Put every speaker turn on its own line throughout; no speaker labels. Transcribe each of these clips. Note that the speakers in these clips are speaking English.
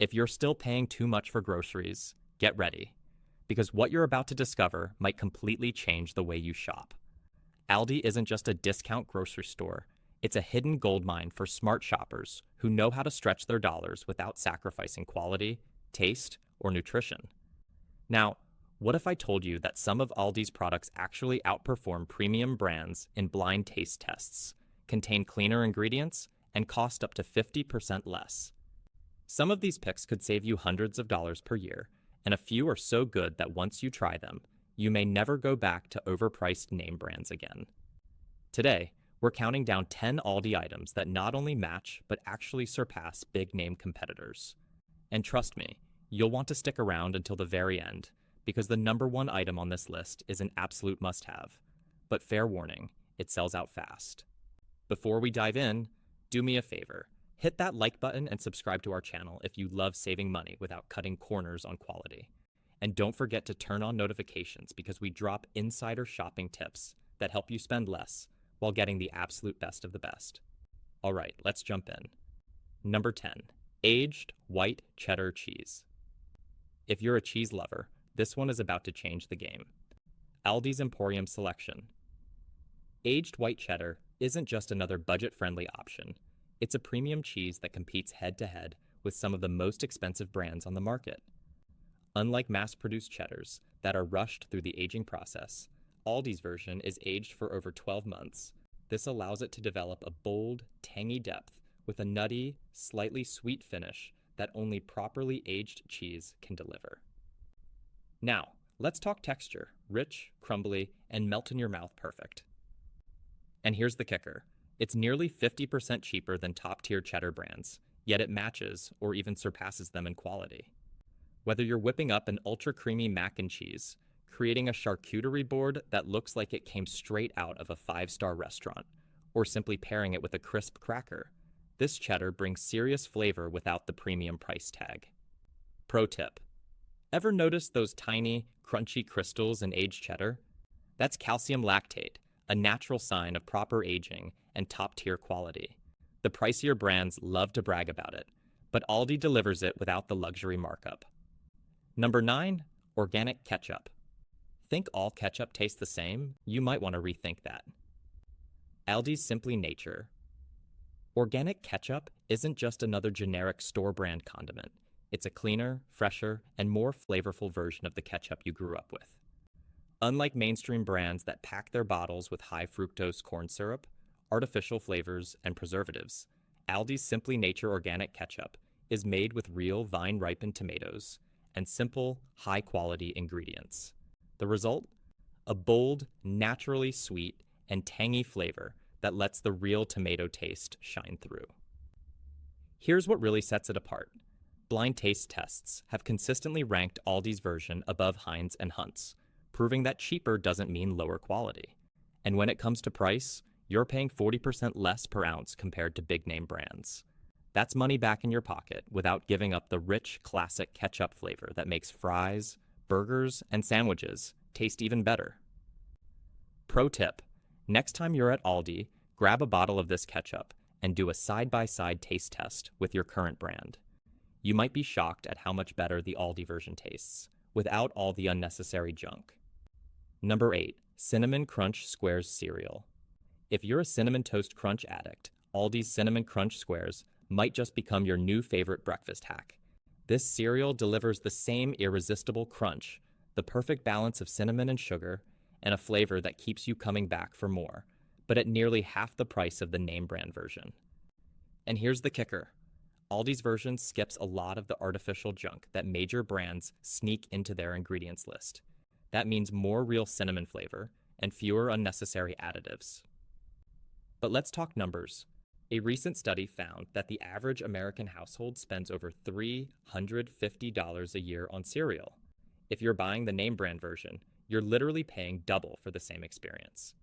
If you're still paying too much for groceries, get ready, because what you're about to discover might completely change the way you shop. Aldi isn't just a discount grocery store, it's a hidden goldmine for smart shoppers who know how to stretch their dollars without sacrificing quality, taste, or nutrition. Now, what if I told you that some of Aldi's products actually outperform premium brands in blind taste tests, contain cleaner ingredients, and cost up to 50% less? Some of these picks could save you hundreds of dollars per year, and a few are so good that once you try them, you may never go back to overpriced name brands again. Today, we're counting down 10 Aldi items that not only match, but actually surpass big name competitors. And trust me, you'll want to stick around until the very end, because the number one item on this list is an absolute must-have. But fair warning, it sells out fast. Before we dive in, do me a favor. Hit that like button and subscribe to our channel if you love saving money without cutting corners on quality. And don't forget to turn on notifications because we drop insider shopping tips that help you spend less while getting the absolute best of the best. All right, let's jump in. Number 10, aged white cheddar cheese. If you're a cheese lover, this one is about to change the game. Aldi's Emporium Selection. Aged white cheddar isn't just another budget-friendly option. It's a premium cheese that competes head-to-head with some of the most expensive brands on the market. Unlike mass-produced cheddars that are rushed through the aging process, Aldi's version is aged for over 12 months. This allows it to develop a bold, tangy depth with a nutty, slightly sweet finish that only properly aged cheese can deliver. Now, let's talk texture: rich, crumbly, and melt in your mouth perfect. And here's the kicker. It's nearly 50% cheaper than top-tier cheddar brands, yet it matches or even surpasses them in quality. Whether you're whipping up an ultra-creamy mac and cheese, creating a charcuterie board that looks like it came straight out of a five-star restaurant, or simply pairing it with a crisp cracker, this cheddar brings serious flavor without the premium price tag. Pro tip: ever notice those tiny, crunchy crystals in aged cheddar? That's calcium lactate, a natural sign of proper aging and top-tier quality. The pricier brands love to brag about it, but Aldi delivers it without the luxury markup. Number 9, organic ketchup. Think all ketchup tastes the same? You might want to rethink that. Aldi's Simply Nature. Organic ketchup isn't just another generic store-brand condiment. It's a cleaner, fresher, and more flavorful version of the ketchup you grew up with. Unlike mainstream brands that pack their bottles with high-fructose corn syrup, artificial flavors, and preservatives, Aldi's Simply Nature organic ketchup is made with real vine-ripened tomatoes and simple, high-quality ingredients. The result? A bold, naturally sweet, and tangy flavor that lets the real tomato taste shine through. Here's what really sets it apart. Blind taste tests have consistently ranked Aldi's version above Heinz and Hunt's, proving that cheaper doesn't mean lower quality. And when it comes to price, you're paying 40% less per ounce compared to big-name brands. That's money back in your pocket without giving up the rich, classic ketchup flavor that makes fries, burgers, and sandwiches taste even better. Pro tip: next time you're at Aldi, grab a bottle of this ketchup and do a side-by-side taste test with your current brand. You might be shocked at how much better the Aldi version tastes, without all the unnecessary junk. Number 8, Cinnamon Crunch Squares cereal. If you're a Cinnamon Toast Crunch addict, Aldi's Cinnamon Crunch Squares might just become your new favorite breakfast hack. This cereal delivers the same irresistible crunch, the perfect balance of cinnamon and sugar, and a flavor that keeps you coming back for more, but at nearly half the price of the name brand version. And here's the kicker. Aldi's version skips a lot of the artificial junk that major brands sneak into their ingredients list. That means more real cinnamon flavor and fewer unnecessary additives. But let's talk numbers. A recent study found that the average American household spends over $350 a year on cereal. If you're buying the name brand version, you're literally paying double for the same experience.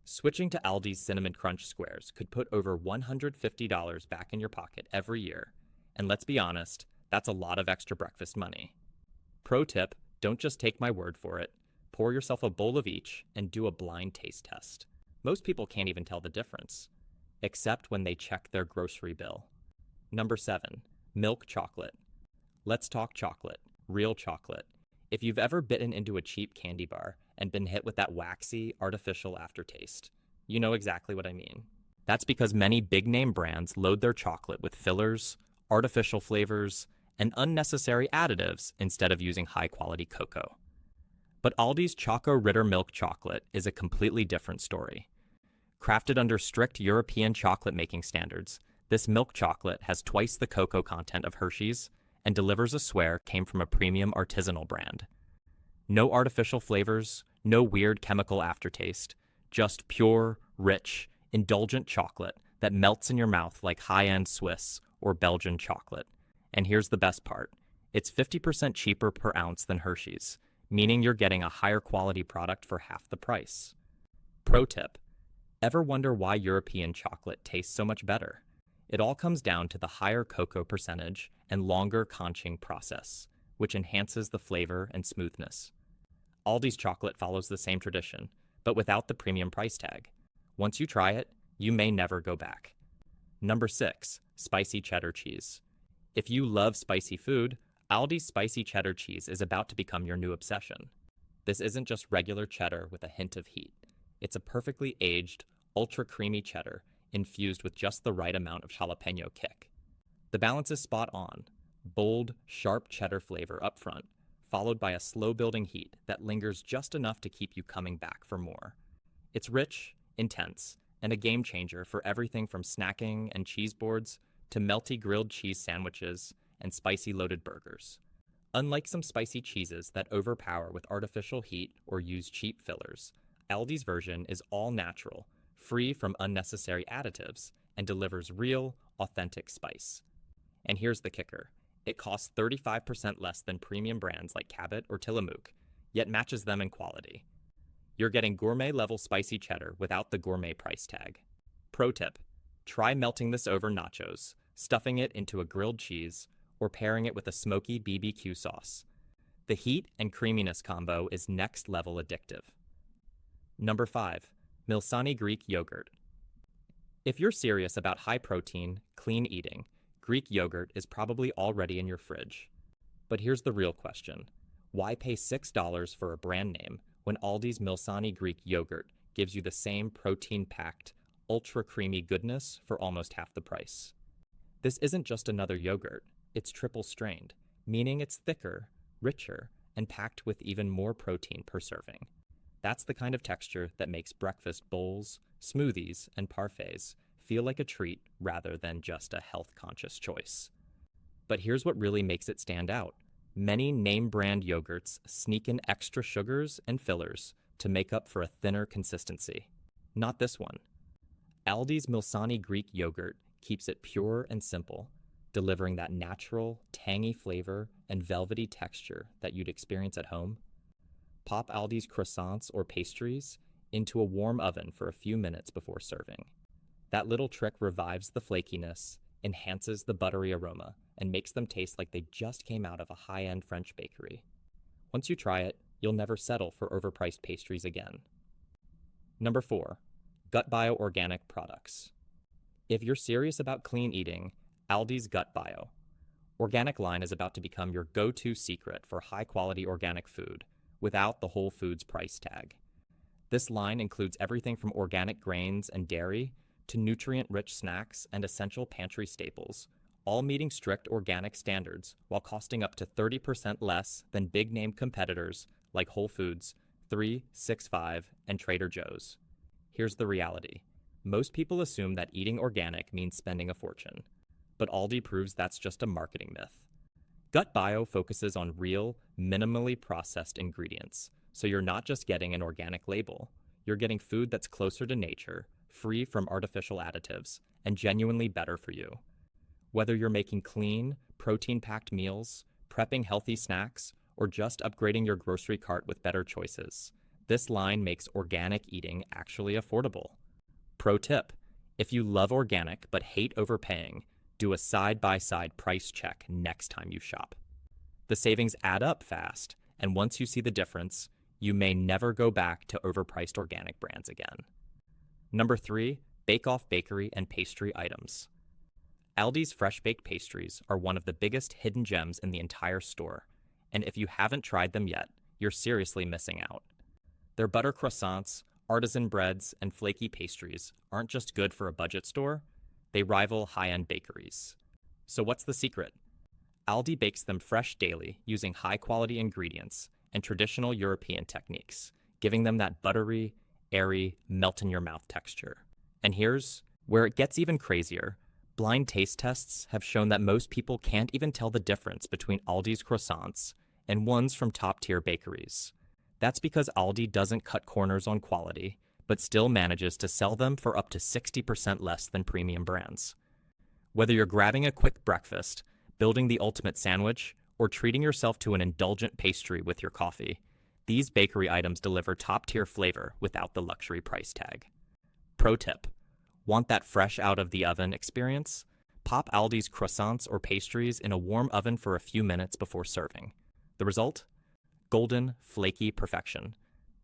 Switching to Aldi's Cinnamon Crunch Squares could put over $150 back in your pocket every year. And let's be honest, that's a lot of extra breakfast money. Pro tip: don't just take my word for it. Pour yourself a bowl of each and do a blind taste test. Most people can't even tell the difference, except when they check their grocery bill. Number 7, milk chocolate. Let's talk chocolate, real chocolate. If you've ever bitten into a cheap candy bar and been hit with that waxy, artificial aftertaste, you know exactly what I mean. That's because many big name brands load their chocolate with fillers, artificial flavors, and unnecessary additives instead of using high quality cocoa. But Aldi's Choco Ritter Milk Chocolate is a completely different story. Crafted under strict European chocolate making standards, this milk chocolate has twice the cocoa content of Hershey's and delivers a swear came from a premium artisanal brand. No artificial flavors, no weird chemical aftertaste, just pure, rich, indulgent chocolate that melts in your mouth like high-end Swiss or Belgian chocolate. And here's the best part. It's 50% cheaper per ounce than Hershey's, meaning you're getting a higher quality product for half the price. Pro tip: ever wonder why European chocolate tastes so much better? It all comes down to the higher cocoa percentage and longer conching process, which enhances the flavor and smoothness. Aldi's chocolate follows the same tradition, but without the premium price tag. Once you try it, you may never go back. Number 6, spicy cheddar cheese. If you love spicy food, Aldi's spicy cheddar cheese is about to become your new obsession. This isn't just regular cheddar with a hint of heat. It's a perfectly aged, ultra creamy cheddar infused with just the right amount of jalapeno kick. The balance is spot on. Bold, sharp cheddar flavor up front, followed by a slow-building heat that lingers just enough to keep you coming back for more. It's rich, intense, and a game changer for everything from snacking and cheese boards to melty grilled cheese sandwiches and spicy loaded burgers. Unlike some spicy cheeses that overpower with artificial heat or use cheap fillers, Aldi's version is all natural, free from unnecessary additives, and delivers real, authentic spice. And here's the kicker. It costs 35% less than premium brands like Cabot or Tillamook, yet matches them in quality. You're getting gourmet-level spicy cheddar without the gourmet price tag. Pro tip: try melting this over nachos, stuffing it into a grilled cheese, or pairing it with a smoky BBQ sauce. The heat and creaminess combo is next-level addictive. Number 5, Milsani Greek yogurt. If you're serious about high-protein, clean eating, Greek yogurt is probably already in your fridge. But here's the real question. Why pay $6 for a brand name when Aldi's Milsani Greek yogurt gives you the same protein-packed, ultra-creamy goodness for almost half the price? This isn't just another yogurt. It's triple-strained, meaning it's thicker, richer, and packed with even more protein per serving. That's the kind of texture that makes breakfast bowls, smoothies, and parfaits feel like a treat rather than just a health-conscious choice. But here's what really makes it stand out. Many name-brand yogurts sneak in extra sugars and fillers to make up for a thinner consistency. Not this one. Aldi's Milsani Greek yogurt keeps it pure and simple, delivering that natural, tangy flavor and velvety texture that you'd experience at home. Pop Aldi's croissants or pastries into a warm oven for a few minutes before serving. That little trick revives the flakiness, enhances the buttery aroma, and makes them taste like they just came out of a high-end French bakery. Once you try it, you'll never settle for overpriced pastries again. Number 4, Gut Bio organic products. If you're serious about clean eating, Aldi's Gut Bio. Organic line is about to become your go-to secret for high-quality organic food, without the Whole Foods price tag. This line includes everything from organic grains and dairy to nutrient-rich snacks and essential pantry staples, all meeting strict organic standards while costing up to 30% less than big-name competitors like Whole Foods, 3, 6, 5, and Trader Joe's. Here's the reality. Most people assume that eating organic means spending a fortune, but Aldi proves that's just a marketing myth. Gut Bio focuses on real, minimally processed ingredients, so you're not just getting an organic label. You're getting food that's closer to nature, free from artificial additives, and genuinely better for you. Whether you're making clean, protein-packed meals, prepping healthy snacks, or just upgrading your grocery cart with better choices, this line makes organic eating actually affordable. Pro tip: if you love organic but hate overpaying, do a side-by-side price check next time you shop. The savings add up fast, and once you see the difference, you may never go back to overpriced organic brands again. Number 3, Bake Off bakery and pastry items. Aldi's fresh baked pastries are one of the biggest hidden gems in the entire store, and if you haven't tried them yet, you're seriously missing out. Their butter croissants, artisan breads, and flaky pastries aren't just good for a budget store, they rival high-end bakeries. So what's the secret? Aldi bakes them fresh daily using high-quality ingredients and traditional European techniques, giving them that buttery, airy, melt-in-your-mouth texture. And here's where it gets even crazier. Blind taste tests have shown that most people can't even tell the difference between Aldi's croissants and ones from top-tier bakeries. That's because Aldi doesn't cut corners on quality, but still manages to sell them for up to 60% less than premium brands. Whether you're grabbing a quick breakfast, building the ultimate sandwich, or treating yourself to an indulgent pastry with your coffee, these bakery items deliver top-tier flavor without the luxury price tag. Pro tip: want that fresh out of the oven experience? Pop Aldi's croissants or pastries in a warm oven for a few minutes before serving. The result? Golden, flaky perfection.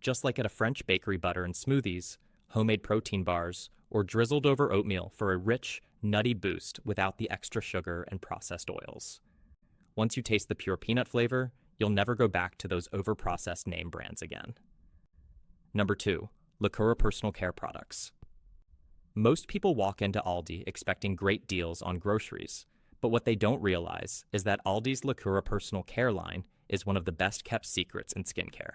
Just like at a French bakery butter in smoothies, homemade protein bars, or drizzled over oatmeal for a rich, nutty boost without the extra sugar and processed oils. Once you taste the pure peanut flavor, you'll never go back to those over-processed name brands again. Number 2. Lacura Personal Care Products. Most people walk into Aldi expecting great deals on groceries, but what they don't realize is that Aldi's Lacura Personal Care line is one of the best-kept secrets in skincare.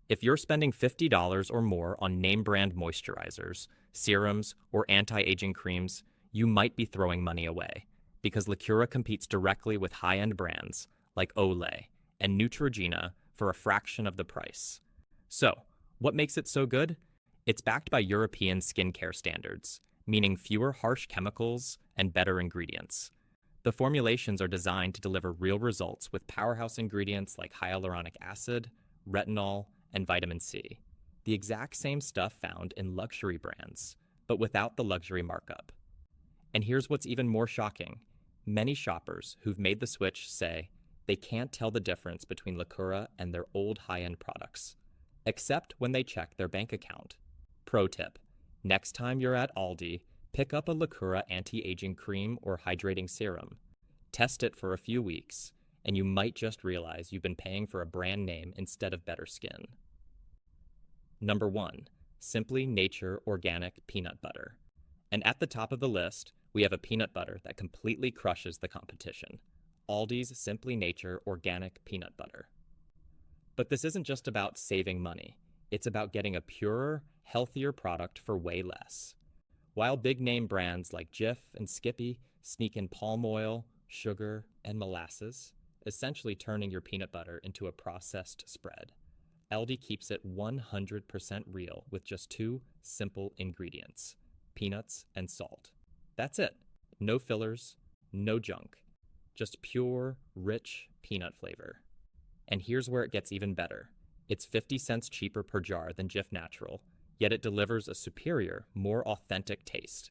If you're spending $50 or more on name-brand moisturizers, serums, or anti-aging creams, you might be throwing money away, because Lacura competes directly with high-end brands like Olay and Neutrogena for a fraction of the price. So, what makes it so good? It's backed by European skincare standards, meaning fewer harsh chemicals and better ingredients. The formulations are designed to deliver real results with powerhouse ingredients like hyaluronic acid, retinol, and vitamin C. The exact same stuff found in luxury brands, but without the luxury markup. And here's what's even more shocking. Many shoppers who've made the switch say they can't tell the difference between Lacura and their old high-end products, except when they check their bank account. Pro tip: next time you're at Aldi, pick up a Lacura anti-aging cream or hydrating serum. Test it for a few weeks, and you might just realize you've been paying for a brand name instead of better skin. Number 1. Simply Nature Organic Peanut Butter. And at the top of the list, we have a peanut butter that completely crushes the competition: Aldi's Simply Nature Organic Peanut Butter. But this isn't just about saving money. It's about getting a purer, healthier product for way less. While big-name brands like Jif and Skippy sneak in palm oil, sugar, and molasses, essentially turning your peanut butter into a processed spread, Aldi keeps it 100% real with just 2 simple ingredients: peanuts and salt. That's it. No fillers, no junk. Just pure, rich peanut flavor. And here's where it gets even better. It's 50 cents cheaper per jar than Jif Natural, yet it delivers a superior, more authentic taste.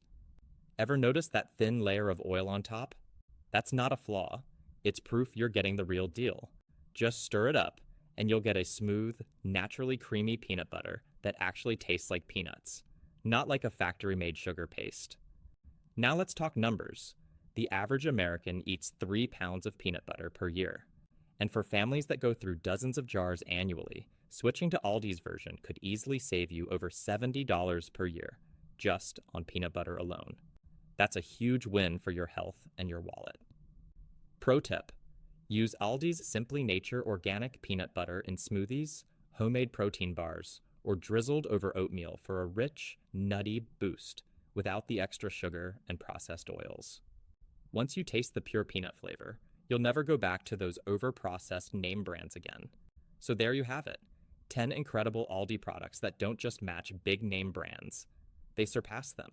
Ever notice that thin layer of oil on top? That's not a flaw. It's proof you're getting the real deal. Just stir it up, and you'll get a smooth, naturally creamy peanut butter that actually tastes like peanuts, not like a factory-made sugar paste. Now let's talk numbers. The average American eats 3 pounds of peanut butter per year. And for families that go through dozens of jars annually, switching to Aldi's version could easily save you over $70 per year, just on peanut butter alone. That's a huge win for your health and your wallet. Pro tip: use Aldi's Simply Nature Organic Peanut Butter in smoothies, homemade protein bars, or drizzled over oatmeal for a rich, nutty boost without the extra sugar and processed oils. Once you taste the pure peanut flavor, you'll never go back to those over-processed name brands again. So there you have it. 10 incredible Aldi products that don't just match big-name brands. They surpass them.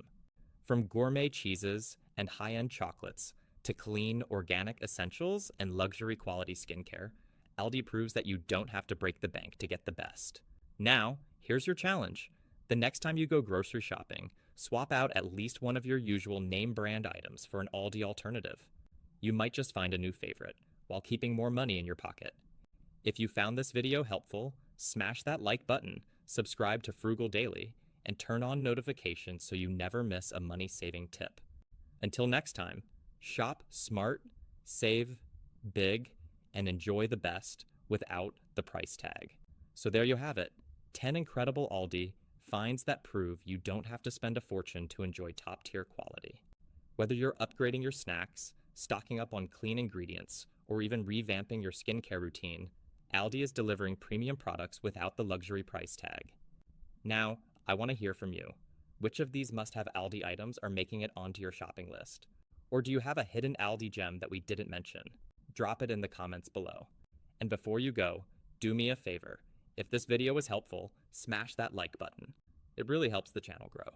From gourmet cheeses and high-end chocolates to clean, organic essentials and luxury quality skincare, Aldi proves that you don't have to break the bank to get the best. Now, here's your challenge. The next time you go grocery shopping, swap out at least one of your usual name brand items for an Aldi alternative. You might just find a new favorite, while keeping more money in your pocket. If you found this video helpful, smash that like button, subscribe to Frugal Daily, and turn on notifications so you never miss a money-saving tip. Until next time, Shop smart, save big, and enjoy the best without the price tag. So there you have it. 10 incredible Aldi finds that prove you don't have to spend a fortune to enjoy top-tier quality. Whether you're upgrading your snacks, stocking up on clean ingredients, or even revamping your skincare routine, Aldi is delivering premium products without the luxury price tag. Now, I want to hear from you. Which of these must-have Aldi items are making it onto your shopping list? Or do you have a hidden Aldi gem that we didn't mention? Drop it in the comments below. And before you go, do me a favor. If this video was helpful, smash that like button. It really helps the channel grow.